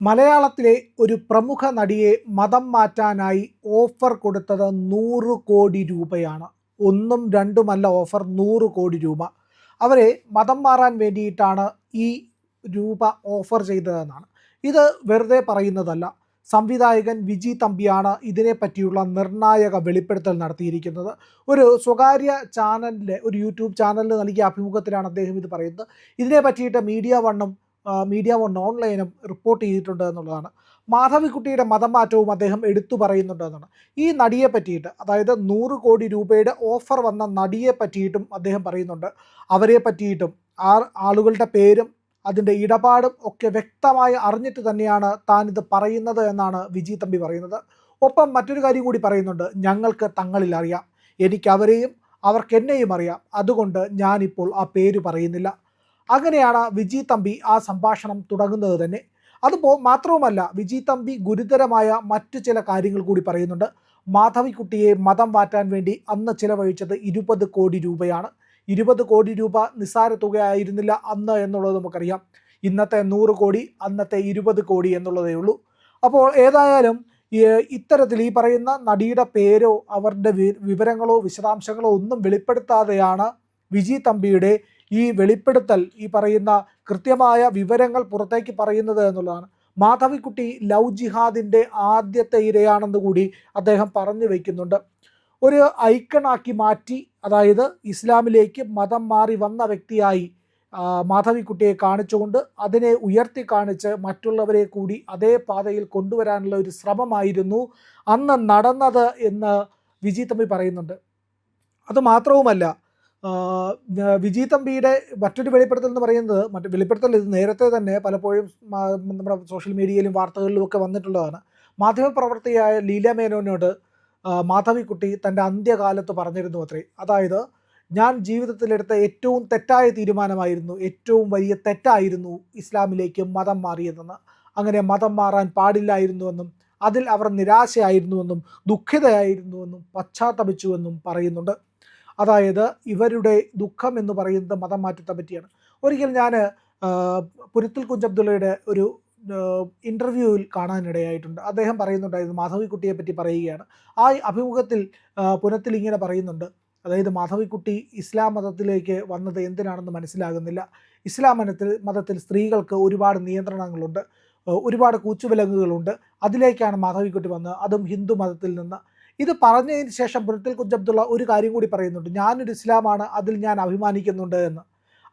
മലയാളത്തിലെ ഒരു പ്രമുഖ നടിയെ മതം മാറ്റാനായി ഓഫർ കൊടുത്തത് 100 കോടി രൂപയാണ്. ഒന്നും രണ്ടുമല്ല ഓഫർ, 100 കോടി രൂപ. അവരെ മതം മാറാൻ വേണ്ടിയിട്ടാണ് ഈ രൂപ ഓഫർ ചെയ്തതെന്നാണ്. ഇത് വെറുതെ പറയുന്നതല്ല. സംവിധായകൻ വിജി തമ്പിയാണ് ഇതിനെപ്പറ്റിയുള്ള നിർണായക വെളിപ്പെടുത്തൽ നടത്തിയിരിക്കുന്നത്. ഒരു സ്വകാര്യ ചാനലിലെ ഒരു യൂട്യൂബ് ചാനലിന് നൽകിയ അഭിമുഖത്തിലാണ് അദ്ദേഹം ഇത് പറയുന്നത്. ഇതിനെ പറ്റിയിട്ട് മീഡിയ വൺ ഓൺലൈനും റിപ്പോർട്ട് ചെയ്തിട്ടുണ്ട് എന്നുള്ളതാണ്. മാധവിക്കുട്ടിയുടെ മതം മാറ്റവും അദ്ദേഹം എടുത്തു പറയുന്നുണ്ട് എന്നാണ്. ഈ നടിയെ പറ്റിയിട്ട്, അതായത് 100 കോടി രൂപയുടെ ഓഫർ വന്ന നടിയെ പറ്റിയിട്ടും അദ്ദേഹം പറയുന്നുണ്ട്. അവരെ പറ്റിയിട്ടും ആളുകളുടെ പേരും അതിൻ്റെ ഇടപാടും ഒക്കെ വ്യക്തമായി അറിഞ്ഞിട്ട് തന്നെയാണ് താൻ ഇത് പറയുന്നത് എന്നാണ് വിജി തമ്പി പറയുന്നത്. ഒപ്പം മറ്റൊരു കാര്യം കൂടി പറയുന്നുണ്ട്. ഞങ്ങൾക്ക് തങ്ങളിൽ അറിയാം, എനിക്ക് അവരെയും അവർക്ക് എന്നെയും അറിയാം, അതുകൊണ്ട് ഞാനിപ്പോൾ ആ പേര് പറയുന്നില്ല. അങ്ങനെയാണ് വിജി തമ്പി ആ സംഭാഷണം തുടങ്ങുന്നത് തന്നെ. മാത്രവുമല്ല, വിജി തമ്പി ഗുരുതരമായ മറ്റു ചില കാര്യങ്ങൾ കൂടി പറയുന്നുണ്ട്. മാധവിക്കുട്ടിയെ മതം മാറ്റാൻ വേണ്ടി അന്ന് ചിലവഴിച്ചത് 20 കോടി രൂപയാണ്. 20 കോടി രൂപ നിസ്സാര തുകയായിരുന്നില്ല അന്ന് എന്നുള്ളത് നമുക്കറിയാം. ഇന്നത്തെ 100 കോടി, അന്നത്തെ 20 കോടി എന്നുള്ളതേ ഉള്ളൂ. അപ്പോൾ ഏതായാലും ഇത്തരത്തിൽ ഈ പറയുന്ന നടിയുടെ പേരോ അവരുടെ വിവരങ്ങളോ വിശദാംശങ്ങളോ ഒന്നും വെളിപ്പെടുത്താതെയാണ് വിജി തമ്പിയുടെ ഈ വെളിപ്പെടുത്തൽ, ഈ പറയുന്ന കൃത്യമായ വിവരങ്ങൾ പുറത്തേക്ക് പറയുന്നത് എന്നുള്ളതാണ്. മാധവിക്കുട്ടി ലവ് ജിഹാദിൻ്റെ ആദ്യത്തെ ഇരയാണെന്ന് കൂടി അദ്ദേഹം പറഞ്ഞു വയ്ക്കുന്നുണ്ട്. ഒരു ഐക്കണാക്കി മാറ്റി, അതായത് ഇസ്ലാമിലേക്ക് മതം മാറി വന്ന വ്യക്തിയായി മാധവിക്കുട്ടിയെ കാണിച്ചുകൊണ്ട് അതിനെ ഉയർത്തി കാണിച്ച് മറ്റുള്ളവരെ കൂടി അതേ പാതയിൽ കൊണ്ടുവരാനുള്ള ഒരു ശ്രമമായിരുന്നു അന്ന് നടന്നത് എന്ന് വിജി തമ്പി പറയുന്നുണ്ട്. അതുമാത്രവുമല്ല, വിജി തമ്പിയുടെ മറ്റൊരു വെളിപ്പെടുത്തൽ എന്ന് പറയുന്നത്, ഇത് നേരത്തെ തന്നെ പലപ്പോഴും നമ്മുടെ സോഷ്യൽ മീഡിയയിലും വാർത്തകളിലും ഒക്കെ വന്നിട്ടുള്ളതാണ്. മാധ്യമപ്രവർത്തകയായ ലീല മേനോനോട് മാധവിക്കുട്ടി തൻ്റെ അന്ത്യകാലത്ത് പറഞ്ഞിരുന്നു അത്രേ. അതായത്, ഞാൻ ജീവിതത്തിലെടുത്ത ഏറ്റവും തെറ്റായ തീരുമാനമായിരുന്നു, ഏറ്റവും വലിയ തെറ്റായിരുന്നു ഇസ്ലാമിലേക്ക് മതം മാറിയതെന്ന്. അങ്ങനെ മതം മാറാൻ പാടില്ലായിരുന്നുവെന്നും അതിൽ അവർ നിരാശയായിരുന്നുവെന്നും ദുഃഖിതയായിരുന്നുവെന്നും പശ്ചാത്തപിച്ചുവെന്നും പറയുന്നുണ്ട്. അതായത്, ഇവരുടെ ദുഃഖം എന്ന് പറയുന്നത് മതം മാറ്റത്തെ പറ്റിയാണ്. ഒരിക്കൽ ഞാൻ പുനത്തിൽ കുഞ്ഞബ്ദുള്ളയുടെ ഒരു ഇൻ്റർവ്യൂവിൽ കാണാനിടയായിട്ടുണ്ട്. അദ്ദേഹം പറയുന്നുണ്ടായിരുന്നു, മാധവിക്കുട്ടിയെ പറ്റി പറയുകയാണ്. ആ അഭിമുഖത്തിൽ പുനത്തിൽ ഇങ്ങനെ പറയുന്നുണ്ട്. അതായത്, മാധവിക്കുട്ടി ഇസ്ലാം മതത്തിലേക്ക് വന്നത് എന്തിനാണെന്ന് മനസ്സിലാകുന്നില്ല. ഇസ്ലാം മതത്തിൽ സ്ത്രീകൾക്ക് ഒരുപാട് നിയന്ത്രണങ്ങളുണ്ട്, ഒരുപാട് കൂച്ചുവിലങ്ങുകളുണ്ട്. അതിലേക്കാണ് മാധവിക്കുട്ടി വന്നത്, അതും ഹിന്ദു മതത്തിൽ നിന്ന്. ഇത് പറഞ്ഞതിന് ശേഷം പുനത്തിൽ കുഞ്ഞബ്ദുള്ള ഒരു കാര്യം കൂടി പറയുന്നുണ്ട്. ഞാനൊരു ഇസ്ലാമാണ്, അതിൽ ഞാൻ അഭിമാനിക്കുന്നുണ്ട് എന്ന്.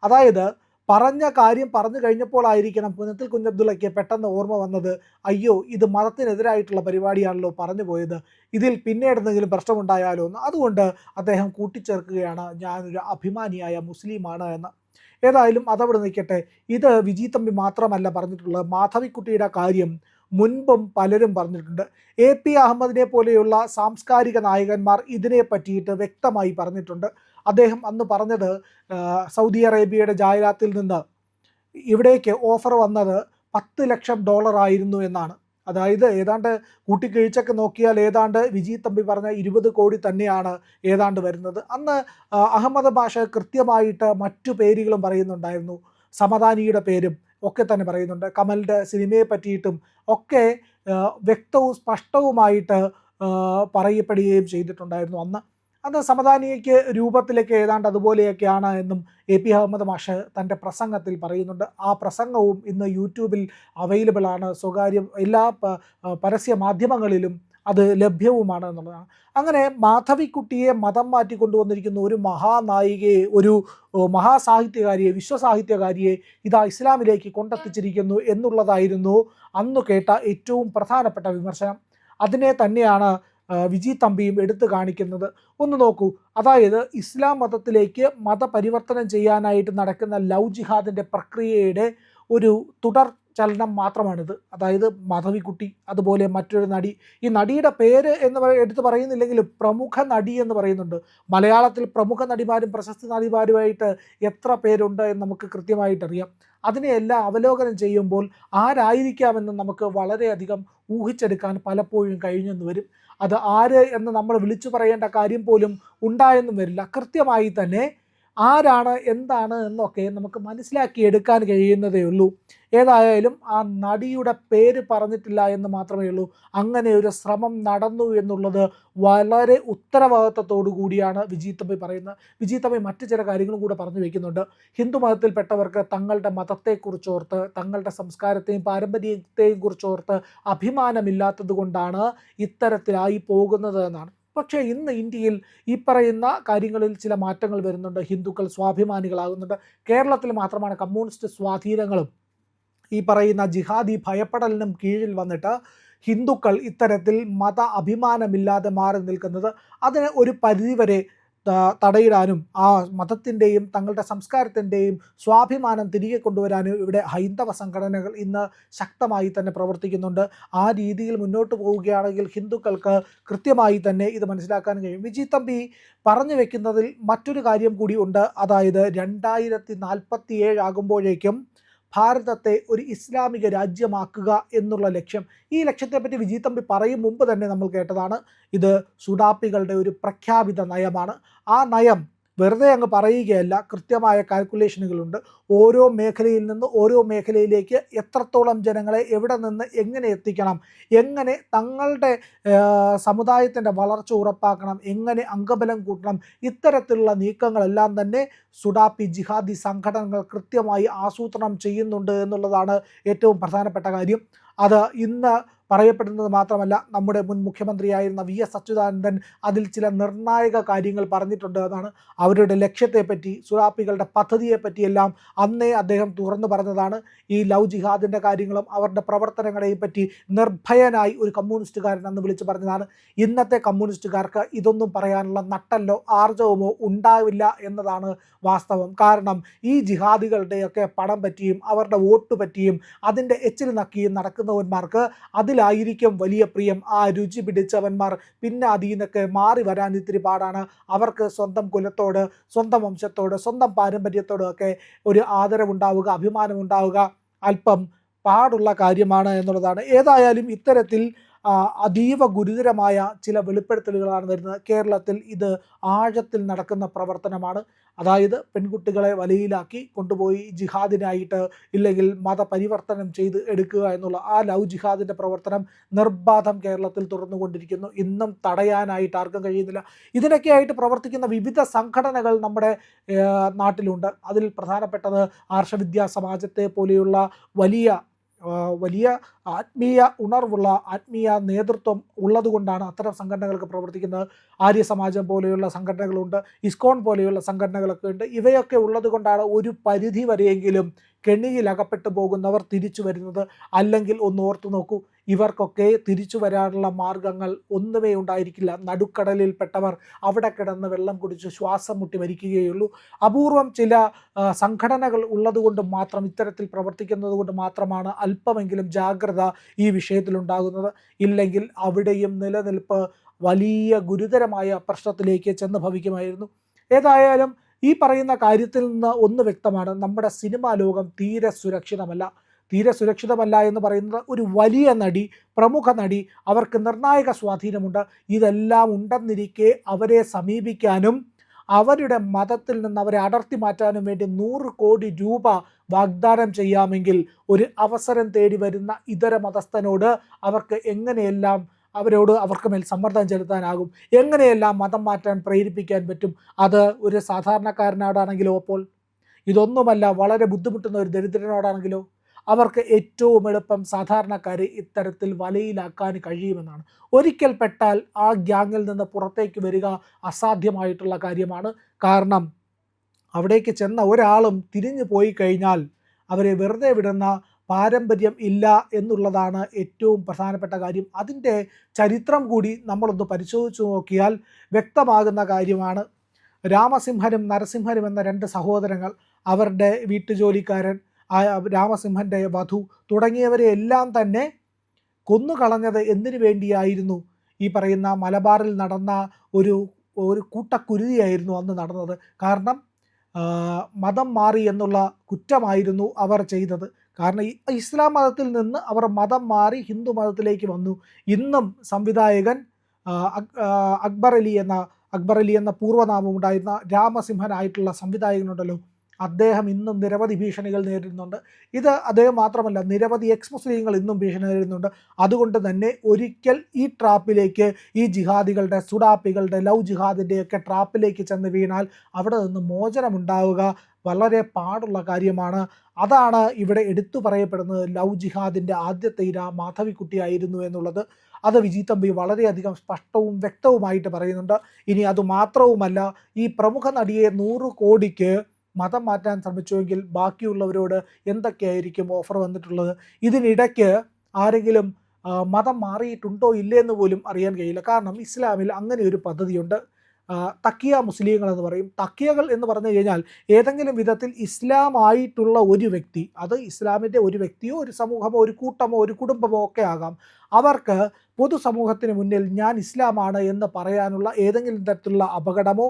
അതായത്, പറഞ്ഞ കാര്യം പറഞ്ഞു കഴിഞ്ഞപ്പോഴായിരിക്കണം പുനത്തിൽ കുഞ്ഞബ്ദുള്ളയ്ക്ക് പെട്ടെന്ന് ഓർമ്മ വന്നത്, അയ്യോ, ഇത് മതത്തിനെതിരായിട്ടുള്ള പരിപാടിയാണല്ലോ പറഞ്ഞു പോയത്, ഇതിൽ പിന്നീട് എന്തെങ്കിലും പ്രശ്നമുണ്ടായാലോ എന്ന്. അതുകൊണ്ട് അദ്ദേഹം കൂട്ടിച്ചേർക്കുകയാണ്, ഞാനൊരു അഭിമാനിയായ മുസ്ലിമാണ് എന്ന്. ഏതായാലും അതവിടെ നിൽക്കട്ടെ. ഇത് വിജി തമ്പി മാത്രമല്ല പറഞ്ഞിട്ടുള്ളത്. മാധവിക്കുട്ടിയുടെ കാര്യം മുൻപും പലരും പറഞ്ഞിട്ടുണ്ട്. AP അഹമ്മദിനെ പോലെയുള്ള സാംസ്കാരിക നായകന്മാർ ഇതിനെ പറ്റിയിട്ട് വ്യക്തമായി പറഞ്ഞിട്ടുണ്ട്. അദ്ദേഹം അന്ന് പറഞ്ഞത്, സൗദി അറേബ്യയുടെ ജായരാത്തിൽ നിന്ന് ഇവിടേക്ക് ഓഫർ വന്നത് $10 ലക്ഷം ആയിരുന്നു എന്നാണ്. അതായത്, ഏതാണ്ട് കൂട്ടിക്കിഴിച്ചൊക്കെ നോക്കിയാൽ ഏതാണ്ട് വിജി തമ്പി പറഞ്ഞ 20 കോടി തന്നെയാണ് ഏതാണ്ട് വരുന്നത്. അന്ന് അഹമ്മദ് ഭാഷ കൃത്യമായിട്ട് മറ്റു പേരുകളും പറയുന്നുണ്ടായിരുന്നു. സമദാനിയുടെ പേരും ഒക്കെ തന്നെ പറയുന്നുണ്ട്. കമലിൻ്റെ സിനിമയെ പറ്റിയിട്ടും ഒക്കെ വ്യക്തവും സ്പഷ്ടവുമായിട്ട് പറയപ്പെടുകയും ചെയ്തിട്ടുണ്ടായിരുന്നു. അന്ന് സമദാനിക്ക് രൂപത്തിലേക്ക് ഏതാണ്ട് അതുപോലെയൊക്കെയാണ് എന്നും AP അഹമ്മദ് മാഷ് തൻ്റെ പ്രസംഗത്തിൽ പറയുന്നുണ്ട്. ആ പ്രസംഗവും ഇന്ന് യൂട്യൂബിൽ അവൈലബിൾ ആണ്. എല്ലാ പരസ്യ മാധ്യമങ്ങളിലും അത് ലഭ്യവുമാണ് എന്നുള്ളതാണ്. അങ്ങനെ മാധവിക്കുട്ടിയെ മതം മാറ്റി കൊണ്ടുവന്നിരിക്കുന്ന ഒരു മഹാനായികയെ, ഒരു മഹാസാഹിത്യകാരിയെ, വിശ്വസാഹിത്യകാരിയെ ഇതാ ഇസ്ലാമിലേക്ക് കൊണ്ടെത്തിച്ചിരിക്കുന്നു എന്നുള്ളതായിരുന്നു അന്ന് കേട്ട ഏറ്റവും പ്രധാനപ്പെട്ട വിമർശനം. അതിനെ തന്നെയാണ് വിജി തമ്പിയും എടുത്തു കാണിക്കുന്നത്. ഒന്ന് നോക്കൂ. അതായത്, ഇസ്ലാം മതത്തിലേക്ക് മതപരിവർത്തനം ചെയ്യാനായിട്ട് നടക്കുന്ന ലവ് ജിഹാദിൻ്റെ പ്രക്രിയയുടെ ഒരു തുടർ ചലനം മാത്രമാണിത്. അതായത്, മാധവിക്കുട്ടി, അതുപോലെ മറ്റൊരു നടി. ഈ നടിയുടെ പേര് എന്ന് എടുത്ത് പറയുന്നില്ലെങ്കിലും പ്രമുഖ നടി എന്ന് പറയുന്നുണ്ട്. മലയാളത്തിൽ പ്രമുഖ നടിമാരും പ്രശസ്ത നടിമാരുമായിട്ട് എത്ര പേരുണ്ട് എന്ന് നമുക്ക് കൃത്യമായിട്ടറിയാം. അതിനെയെല്ലാം അവലോകനം ചെയ്യുമ്പോൾ ആരായിരിക്കാമെന്ന് നമുക്ക് വളരെയധികം ഊഹിച്ചെടുക്കാൻ പലപ്പോഴും കഴിഞ്ഞെന്ന് വരും. അത് ആര് എന്ന് നമ്മൾ വിളിച്ചു പറയേണ്ട കാര്യം പോലും ഉണ്ടായെന്നും വരില്ല. കൃത്യമായി തന്നെ ആരാണ് എന്താണ് എന്നൊക്കെ നമുക്ക് മനസ്സിലാക്കിയെടുക്കാൻ കഴിയുന്നതേ ഉള്ളൂ. ഏതായാലും ആ നടിയുടെ പേര് പറഞ്ഞിട്ടില്ല എന്ന് മാത്രമേ ഉള്ളൂ. അങ്ങനെ ഒരു ശ്രമം നടന്നു എന്നുള്ളത് വളരെ ഉത്തരവാദിത്തത്തോടു കൂടിയാണ് വിജി തമ്പി പറയുന്നത്. വിജി തമ്പി മറ്റു ചില കാര്യങ്ങളും കൂടെ പറഞ്ഞു വയ്ക്കുന്നുണ്ട്. ഹിന്ദു മതത്തിൽപ്പെട്ടവർക്ക് തങ്ങളുടെ മതത്തെക്കുറിച്ചോർത്ത്, തങ്ങളുടെ സംസ്കാരത്തെയും പാരമ്പര്യത്തെയും കുറിച്ചോർത്ത് അഭിമാനമില്ലാത്തത് കൊണ്ടാണ് ഇത്തരത്തിലായി പോകുന്നത് എന്നാണ്. പക്ഷേ ഇന്ന് ഇന്ത്യയിൽ ഈ പറയുന്ന കാര്യങ്ങളിൽ ചില മാറ്റങ്ങൾ വരുന്നുണ്ട്. ഹിന്ദുക്കൾ സ്വാഭിമാനികളാകുന്നുണ്ട്. കേരളത്തിൽ മാത്രമാണ് കമ്മ്യൂണിസ്റ്റ് സ്വാധീനങ്ങളും ഈ പറയുന്ന ജിഹാദി ഭയപ്പെടലിനും കീഴിൽ വന്നിട്ട് ഹിന്ദുക്കൾ ഇത്തരത്തിൽ മത അഭിമാനമില്ലാതെ മാറി നിൽക്കുന്നത്. അതിന് ഒരു പരിധിവരെ തടയിടാനും ആ മതത്തിൻ്റെയും തങ്ങളുടെ സംസ്കാരത്തിൻ്റെയും സ്വാഭിമാനം തിരികെ കൊണ്ടുവരാനും ഇവിടെ ഹൈന്ദവ സംഘടനകൾ ഇന്ന് ശക്തമായി തന്നെ പ്രവർത്തിക്കുന്നുണ്ട്. ആ രീതിയിൽ മുന്നോട്ട് പോവുകയാണെങ്കിൽ ഹിന്ദുക്കൾക്ക് കൃത്യമായി തന്നെ ഇത് മനസ്സിലാക്കാൻ കഴിയും. വിജി തമ്പി പറഞ്ഞു വെക്കുന്നതിൽ മറ്റൊരു കാര്യം കൂടി ഉണ്ട്. അതായത് 2047 ആകുമ്പോഴേക്കും ഭാരതത്തെ ഒരു ഇസ്ലാമിക രാജ്യമാക്കുക എന്നുള്ള ലക്ഷ്യം. ഈ ലക്ഷ്യത്തെപ്പറ്റി വിജി തമ്പി പറയും മുമ്പ് തന്നെ നമ്മൾ കേട്ടതാണ്. ഇത് സുഡാപ്പികളുടെ ഒരു പ്രഖ്യാപിത നയമാണ്. ആ നയം വെറുതെ അങ്ങ് പറയുകയല്ല, കൃത്യമായ കാൽക്കുലേഷനുകളുണ്ട്. ഓരോ മേഖലയിൽ നിന്ന് ഓരോ മേഖലയിലേക്ക് എത്രത്തോളം ജനങ്ങളെ എവിടെ നിന്ന് എങ്ങനെ എത്തിക്കണം, എങ്ങനെ തങ്ങളുടെ സമുദായത്തിൻ്റെ വളർച്ച ഉറപ്പാക്കണം, എങ്ങനെ അംഗബലം കൂട്ടണം, ഇത്തരത്തിലുള്ള നീക്കങ്ങളെല്ലാം തന്നെ സുഡാപ്പി ജിഹാദി സംഘടനകൾ കൃത്യമായി ആസൂത്രണം ചെയ്യുന്നുണ്ട് എന്നുള്ളതാണ് ഏറ്റവും പ്രധാനപ്പെട്ട കാര്യം. അത് ഇന്ന് പറയപ്പെടുന്നത് മാത്രമല്ല, നമ്മുടെ മുൻ മുഖ്യമന്ത്രിയായിരുന്ന VS അച്യുതാനന്ദൻ അതിൽ ചില നിർണായക കാര്യങ്ങൾ പറഞ്ഞിട്ടുണ്ട്. അതാണ് അവരുടെ ലക്ഷ്യത്തെപ്പറ്റി, സുഡാപ്പികളുടെ പദ്ധതിയെപ്പറ്റിയെല്ലാം അന്നേ അദ്ദേഹം തുറന്നു പറഞ്ഞതാണ്. ഈ ലവ് ജിഹാദിൻ്റെ കാര്യങ്ങളും അവരുടെ പ്രവർത്തനങ്ങളെയും പറ്റി നിർഭയനായി ഒരു കമ്മ്യൂണിസ്റ്റുകാരൻ അന്ന് വിളിച്ചു പറഞ്ഞതാണ്. ഇന്നത്തെ കമ്മ്യൂണിസ്റ്റുകാർക്ക് ഇതൊന്നും പറയാനുള്ള നട്ടല്ലോ ആർജവമോ ഉണ്ടാവില്ല എന്നതാണ് വാസ്തവം. കാരണം ഈ ജിഹാദികളുടെയൊക്കെ പണം പറ്റിയും അവരുടെ വോട്ട് പറ്റിയും അതിൻ്റെ എച്ചിൽ നക്കിയും നടക്കുന്നവന്മാർക്ക് അതിലായിരിക്കും വലിയ പ്രിയം. ആ രുചി പിടിച്ചവന്മാർ പിന്നെ അതിൽ നിന്നൊക്കെ മാറി വരാൻ ഇത്തിരി പാടാണ്. അവർക്ക് സ്വന്തം കുലത്തോട്, സ്വന്തം വംശത്തോട്, സ്വന്തം പാരമ്പര്യത്തോടൊക്കെ ഒരു ആദരവുണ്ടാവുക, അഭിമാനമുണ്ടാവുക അല്പം പാടുള്ള കാര്യമാണ് എന്നുള്ളതാണ്. ഏതായാലും ഇത്തരത്തിൽ അതീവ ഗുരുതരമായ ചില വെളിപ്പെടുത്തലുകളാണ് വരുന്നത്. കേരളത്തിൽ ഇത് ആഴത്തിൽ നടക്കുന്ന പ്രവർത്തനമാണ്. അതായത് പെൺകുട്ടികളെ വലയിലാക്കി കൊണ്ടുപോയി ജിഹാദിനായിട്ട് ഇല്ലെങ്കിൽ മതപരിവർത്തനം ചെയ്ത് എടുക്കുക എന്നുള്ള ആ ലവ് ജിഹാദിൻ്റെ പ്രവർത്തനം നിർബാധം കേരളത്തിൽ തുറന്നുകൊണ്ടിരിക്കുന്നു. ഇന്നും തടയാനായിട്ട് ആർക്കും കഴിയുന്നില്ല. ഇതിനൊക്കെയായിട്ട് പ്രവർത്തിക്കുന്ന വിവിധ സംഘടനകൾ നമ്മുടെ നാട്ടിലുണ്ട്. അതിൽ പ്രധാനപ്പെട്ടത് ആർഷവിദ്യാ സമാജത്തെ പോലെയുള്ള വലിയ ആത്മീയ ഉണർവുള്ള ആത്മീയ നേതൃത്വം ഉള്ളതുകൊണ്ടാണ് അത്തരം സംഘടനകൾക്ക് പ്രവർത്തിക്കുന്നത്. ആര്യ സമാജം പോലെയുള്ള സംഘടനകളുണ്ട്, ഇസ്കോൺ പോലെയുള്ള സംഘടനകളൊക്കെ ഉണ്ട്. ഇവയൊക്കെ ഉള്ളത് കൊണ്ടാണ് ഒരു പരിധി വരെയെങ്കിലും കെണിയിലകപ്പെട്ടു പോകുന്നവർ തിരിച്ചു വരുന്നത്. അല്ലെങ്കിൽ ഒന്ന് ഓർത്തു നോക്കൂ, ഇവർക്കൊക്കെ തിരിച്ചു വരാനുള്ള മാർഗങ്ങൾ ഒന്നുമേ ഉണ്ടായിരിക്കില്ല. നടുക്കടലിൽപ്പെട്ടവർ അവിടെ കിടന്ന് വെള്ളം കുടിച്ച് ശ്വാസം മുട്ടി മരിക്കുകയുള്ളൂ. അപൂർവം ചില സംഘടനകൾ ഉള്ളതുകൊണ്ട് മാത്രം, ഇത്തരത്തിൽ പ്രവർത്തിക്കുന്നത് കൊണ്ട് മാത്രമാണ് അല്പമെങ്കിലും ജാഗ്രത ഈ വിഷയത്തിലുണ്ടാകുന്നത്. ഇല്ലെങ്കിൽ അവിടെയും നിലനിൽപ്പ് വലിയ ഗുരുതരമായ പ്രശ്നത്തിലേക്ക് ചെന്ന് ഭവിക്കുമായിരുന്നു. ഏതായാലും ഈ പറയുന്ന കാര്യത്തിൽ നിന്ന് ഒന്ന് വ്യക്തമാണ്, നമ്മുടെ സിനിമാ ലോകം തീരെ സുരക്ഷിതമല്ല എന്ന് പറയുന്നത് ഒരു വലിയ നടി, പ്രമുഖ നടി, അവർക്ക് നിർണായക സ്വാധീനമുണ്ട്. ഇതെല്ലാം ഉണ്ടെന്നിരിക്കെ അവരെ സമീപിക്കാനും അവരുടെ മതത്തിൽ നിന്ന് അവരെ അടർത്തി മാറ്റാനും വേണ്ടി 100 കോടി രൂപ വാഗ്ദാനം ചെയ്യാമെങ്കിൽ ഒരു അവസരം തേടി വരുന്ന ഇതര മതസ്ഥനോട് അവർക്ക് എങ്ങനെയെല്ലാം അവർക്ക് മേൽ സമ്മർദ്ദം ചെലുത്താനാകും, എങ്ങനെയെല്ലാം മതം മാറ്റാൻ പ്രേരിപ്പിക്കാൻ പറ്റും. അത് ഒരു സാധാരണക്കാരനോടാണെങ്കിലോ, അപ്പോൾ ഇതൊന്നുമല്ല വളരെ ബുദ്ധിമുട്ടുന്ന ഒരു ദരിദ്രനോടാണെങ്കിലോ അവർക്ക് ഏറ്റവും എളുപ്പം സാധാരണക്കാരെ ഇത്തരത്തിൽ വലയിലാക്കാൻ കഴിയുമെന്നാണ്. ഒരിക്കൽ പെട്ടാൽ ആ ഗ്യാങ്ങിൽ നിന്ന് പുറത്തേക്ക് വരിക അസാധ്യമായിട്ടുള്ള കാര്യമാണ്. കാരണം അവിടേക്ക് ചെന്ന ഒരാളും തിരിഞ്ഞു പോയി കഴിഞ്ഞാൽ അവരെ വെറുതെ വിടുന്ന പാരമ്പര്യം ഇല്ല എന്നുള്ളതാണ് ഏറ്റവും പ്രധാനപ്പെട്ട കാര്യം. അതിൻ്റെ ചരിത്രം കൂടി നമ്മളൊന്ന് പരിശോധിച്ചു നോക്കിയാൽ വ്യക്തമാകുന്ന കാര്യമാണ്. രാമസിംഹനും നരസിംഹനും എന്ന 2 സഹോദരങ്ങൾ, അവരുടെ വീട്ടുജോലിക്കാരൻ, രാമസിംഹൻ്റെ വധു തുടങ്ങിയവരെ എല്ലാം തന്നെ കൊന്നുകളഞ്ഞത് എന്തിനു വേണ്ടിയായിരുന്നു? ഈ പറയുന്ന മലബാറിൽ നടന്ന ഒരു കൂട്ടക്കുരുതിയായിരുന്നു അന്ന് നടന്നത്. കാരണം മതം മാറി എന്നുള്ള കുറ്റമായിരുന്നു അവർ ചെയ്തത്. കാരണം ഇസ്ലാം മതത്തിൽ നിന്ന് അവർ മതം മാറി ഹിന്ദു മതത്തിലേക്ക് വന്നു. ഇന്നും സംവിധായകൻ അക്ബർ അലി എന്ന അക്ബർ അലി എന്ന പൂർവ്വനാമം ഉണ്ടായിരുന്ന രാമസിംഹനായിട്ടുള്ള സംവിധായകനുണ്ടല്ലോ, അദ്ദേഹം ഇന്നും നിരവധി ഭീഷണികൾ നേരിടുന്നുണ്ട്. ഇത് അദ്ദേഹം മാത്രമല്ല, നിരവധി എക്സ് മുസ്ലിങ്ങൾ ഇന്നും ഭീഷണി നേരിടുന്നുണ്ട്. അതുകൊണ്ട് തന്നെ ഒരിക്കൽ ഈ ട്രാപ്പിലേക്ക്, ഈ ജിഹാദികളുടെ, സുഡാപ്പികളുടെ, ലവ് ജിഹാദിൻ്റെയൊക്കെ ട്രാപ്പിലേക്ക് ചെന്ന് വീണാൽ അവിടെ നിന്ന് മോചനമുണ്ടാവുക വളരെ പാടുള്ള കാര്യമാണ്. അതാണ് ഇവിടെ എടുത്തു പറയപ്പെടുന്നത്. ലവ് ജിഹാദിൻ്റെ ആദ്യത്തെ ഇര മാധവിക്കുട്ടിയായിരുന്നു എന്നുള്ളത് അത് വിജി തമ്പി വളരെയധികം സ്പഷ്ടവും വ്യക്തവുമായിട്ട് പറയുന്നുണ്ട്. ഇനി അതുമാത്രവുമല്ല, ഈ പ്രമുഖ നടിയെ 100 കോടിക്ക് മതം മാറ്റാൻ ശ്രമിച്ചുവെങ്കിൽ ബാക്കിയുള്ളവരോട് എന്തൊക്കെയായിരിക്കും ഓഫർ വന്നിട്ടുള്ളത്? ഇതിനിടയ്ക്ക് ആരെങ്കിലും മതം മാറിയിട്ടുണ്ടോ ഇല്ലയെന്ന് പോലും അറിയാൻ കഴിയില്ല. കാരണം ഇസ്ലാമിൽ അങ്ങനെ ഒരു പദ്ധതിയുണ്ട്. തക്കിയ മുസ്ലിങ്ങൾ എന്ന് പറയും. തക്കിയകൾ എന്ന് പറഞ്ഞു കഴിഞ്ഞാൽ ഏതെങ്കിലും വിധത്തിൽ ഇസ്ലാമായിട്ടുള്ള ഒരു വ്യക്തി, അത് ഇസ്ലാമിൻ്റെ ഒരു വ്യക്തിയോ ഒരു സമൂഹമോ ഒരു കൂട്ടമോ ഒരു കുടുംബമോ ഒക്കെ ആകാം, അവർക്ക് പൊതുസമൂഹത്തിന് മുന്നിൽ ഞാൻ ഇസ്ലാമാണ് എന്ന് പറയാനുള്ള ഏതെങ്കിലും തരത്തിലുള്ള അപകടമോ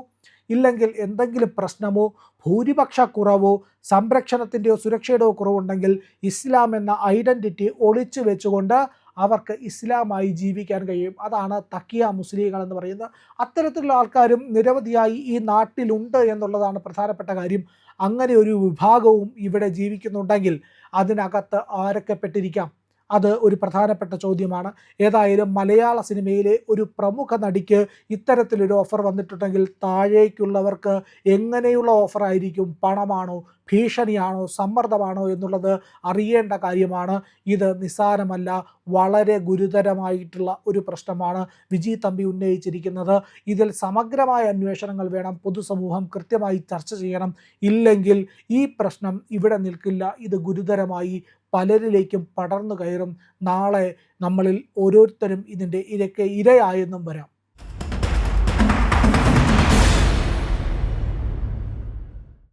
ഇല്ലെങ്കിൽ എന്തെങ്കിലും പ്രശ്നമോ ഭൂരിപക്ഷ കുറവോ സംരക്ഷണത്തിൻ്റെയോ സുരക്ഷയുടെയോ കുറവുണ്ടെങ്കിൽ ഇസ്ലാം എന്ന ഐഡൻറ്റിറ്റി ഒളിച്ചു വെച്ചുകൊണ്ട് അവർക്ക് ഇസ്ലാമായി ജീവിക്കാൻ കഴിയും. അതാണ് തക്കിയ മുസ്ലിങ്ങൾ എന്ന് പറയുന്നത്. അത്തരത്തിലുള്ള ആൾക്കാരും നിരവധിയായി ഈ നാട്ടിലുണ്ട് എന്നുള്ളതാണ് പ്രധാനപ്പെട്ട കാര്യം. അങ്ങനെ ഒരു വിഭാഗവും ഇവിടെ ജീവിക്കുന്നുണ്ടെങ്കിൽ അതിനകത്ത് ആരൊക്കെ പെട്ടിരിക്കാം? അത് ഒരു പ്രധാനപ്പെട്ട ചോദ്യമാണ്. ഏതായാലും മലയാള സിനിമയിലെ ഒരു പ്രമുഖ നടിക്ക് ഇത്തരത്തിലൊരു ഓഫർ വന്നിട്ടുണ്ടെങ്കിൽ താഴേക്കുള്ളവർക്ക് എങ്ങനെയുള്ള ഓഫറായിരിക്കും? പണമാണോ, ഭീഷണിയാണോ, സമ്മർദ്ദമാണോ എന്നുള്ളത് അറിയേണ്ട കാര്യമാണ്. ഇത് നിസ്സാരമല്ല, വളരെ ഗുരുതരമായിട്ടുള്ള ഒരു പ്രശ്നമാണ് വിജി തമ്പി ഉന്നയിച്ചിരിക്കുന്നത്. ഇതിൽ സമഗ്രമായ അന്വേഷണങ്ങൾ വേണം. പൊതുസമൂഹം കൃത്യമായി ചർച്ച ചെയ്യണം. ഇല്ലെങ്കിൽ ഈ പ്രശ്നം ഇവിടെ നിൽക്കില്ല. ഇത് ഗുരുതരമായി പലരിലേക്കും പടർന്നു കയറും. നാളെ നമ്മളിൽ ഓരോരുത്തരും ഇതിൻ്റെ ഇരയായെന്നും വരാം.